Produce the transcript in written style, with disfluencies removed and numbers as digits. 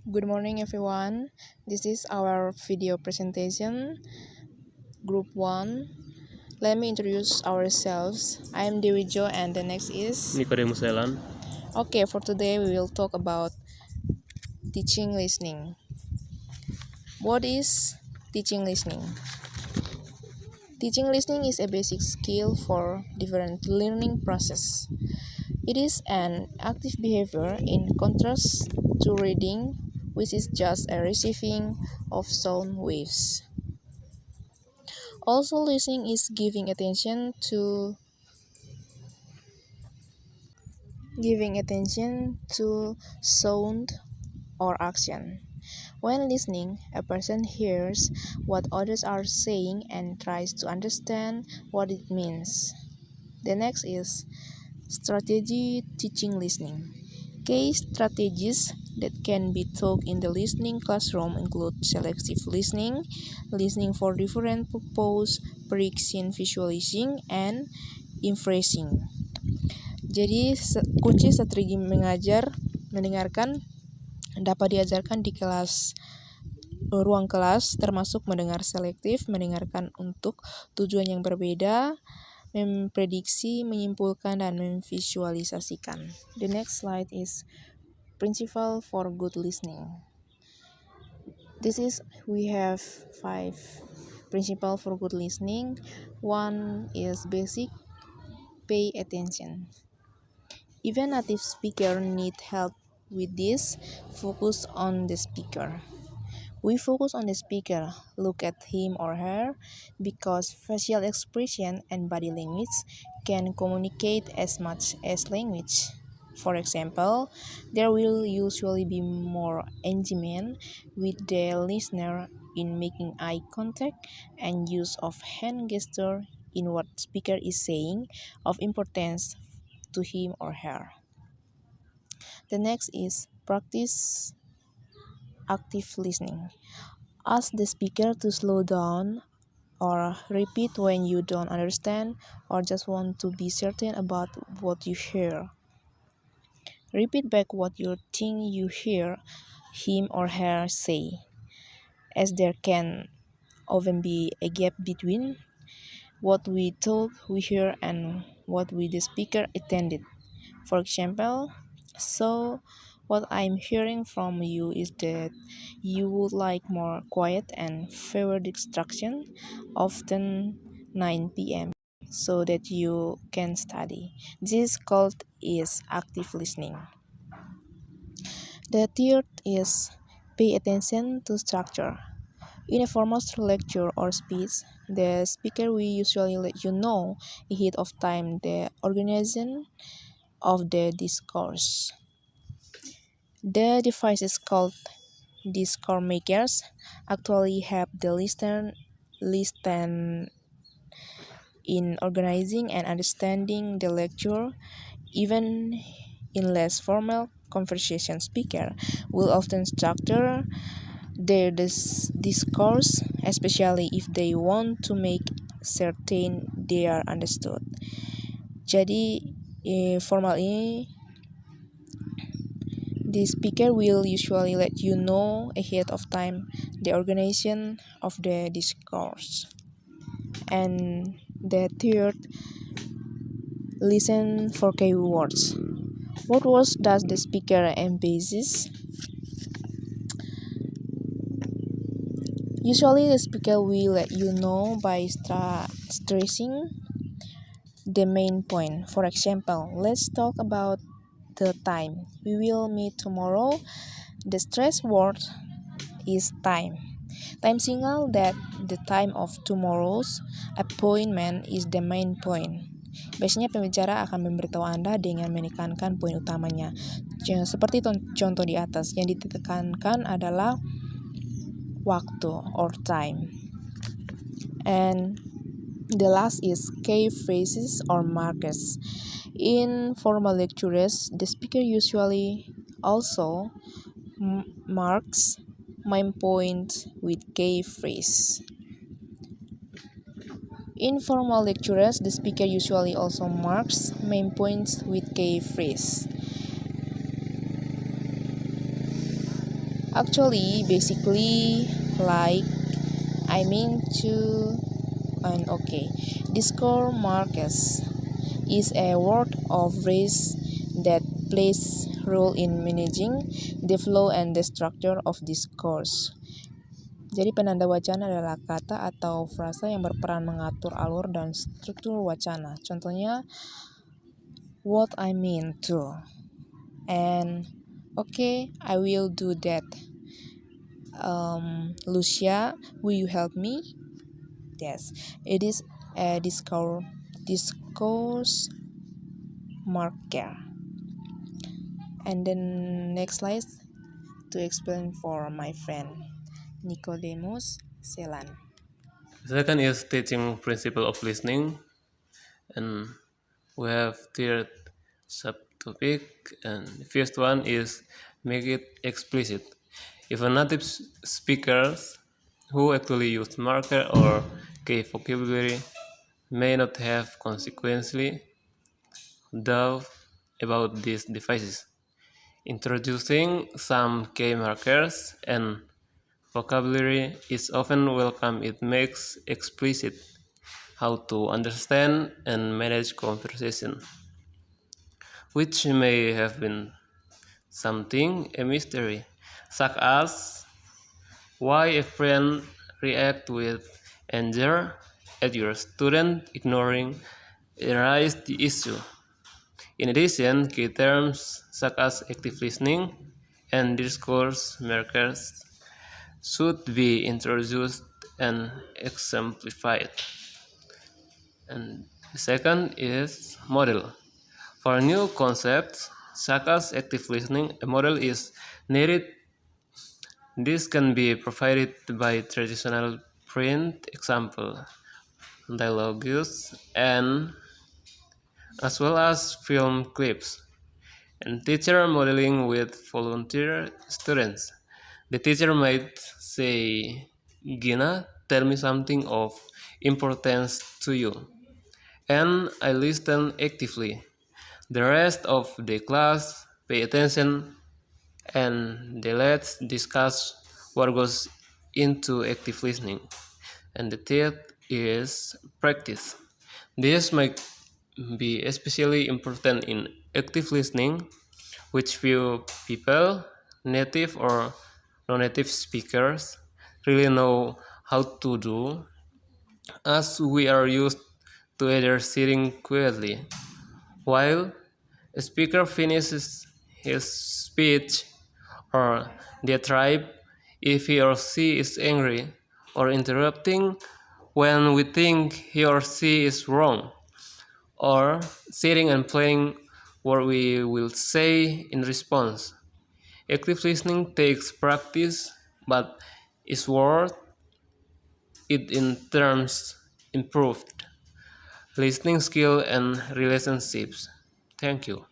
Good morning, everyone. This is our video presentation, Group 1. Let me introduce ourselves. I am Dewi Jo, and the next is Nicodemus Leland. Okay, for today, we will talk about teaching listening. What is teaching listening? Teaching listening is a basic skill for different learning process. It is an active behavior in contrast to reading, which is just a receiving of sound waves. Also, listening is giving attention to sound or action. When listening, a person hears what others are saying and tries to understand what it means. The next is strategy teaching listening. Key strategies that can be taught in the listening classroom include selective listening, listening for different purpose, prediction visualizing, and inferencing. Jadi, kunci strategi mendengarkan dapat diajarkan di ruang kelas, termasuk mendengar selektif, mendengarkan untuk tujuan yang berbeda, memprediksi, menyimpulkan, dan memvisualisasikan. The next slide is principle for good listening. We have 5 principles for good listening. One is basic, pay attention. Even native speakers need help with this. Focus on the speaker. We focus on the speaker, look at him or her, because facial expression and body language can communicate as much as language. For example, there will usually be more engagement with the listener in making eye contact and use of hand gesture in what speaker is saying of importance to him or her. The next is practice active listening. Ask the speaker to slow down or repeat when you don't understand or just want to be certain about what you hear. Repeat back what you think you hear him or her say, as there can often be a gap between what we thought we hear and what the speaker intended. For example, so what I'm hearing from you is that you would like more quiet and fewer distraction, often 9 p.m., so that you can study. This called is active listening. The third is pay attention to structure. In a formal lecture or speech, the speaker will usually let you know ahead of time the organization of the discourse. The devices called discourse makers actually help the listener listen in organizing and understanding the lecture. Even in less formal conversation, speaker will often structure their discourse, especially if they want to make certain they are understood. Jadi, formal ini, the speaker will usually let you know ahead of time the organization of the discourse. And the third, listen for keywords. What words does the speaker emphasize? Usually, the speaker will let you know by stressing the main point. For example, let's talk about the time. We will meet tomorrow. The stress word is time. Time signal that the time of tomorrow's appointment is the main point. Biasanya pembicara akan memberitahu Anda dengan menekankan poin utamanya. Seperti contoh di atas, yang ditekankan adalah waktu or time. And the last is key phrases or markers. In formal lectures, the speaker usually also marks main point with key phrase. In formal lectures, the speaker usually also marks main points with key phrase. Actually, basically, like I mean to and okay. Discourse Marquez is a word of phrase that plays role in managing the flow and the structure of discourse. Jadi penanda wacana adalah kata atau frasa yang berperan mengatur alur dan struktur wacana. Contohnya, what I mean to, and okay, I will do that. Lucia, will you help me? Yes, it is a discourse marker. And then next slide to explain for my friend Nicodemus Celan. Second is teaching principle of listening, and we have third subtopic, and the first one is make it explicit. If a native speakers who actually use marker or key vocabulary may not have consequently doubt about these devices. Introducing some key markers and vocabulary is often welcome. It makes explicit how to understand and manage conversation, which may have been something a mystery, such as why a friend react with anger at your student ignoring raise the issue. In addition, key terms such as active listening and discourse markers should be introduced and exemplified. And the second is model. For new concepts such as active listening, a model is needed. This can be provided by traditional print example, dialogues, and as well as film clips, and teacher modeling with volunteer students. The teacher might say, Gina, tell me something of importance to you. And I listen actively. The rest of the class pay attention and let's discuss what goes into active listening. And the third is practice. This might be especially important in active listening, which few people, native or non-native speakers, really know how to do, as we are used to either sitting quietly while a speaker finishes his speech, or diatribe if he or she is angry, or interrupting when we think he or she is wrong, or sitting and planning what we will say in response. Active listening takes practice, but is worth it in terms improved listening skill and relationships. Thank you.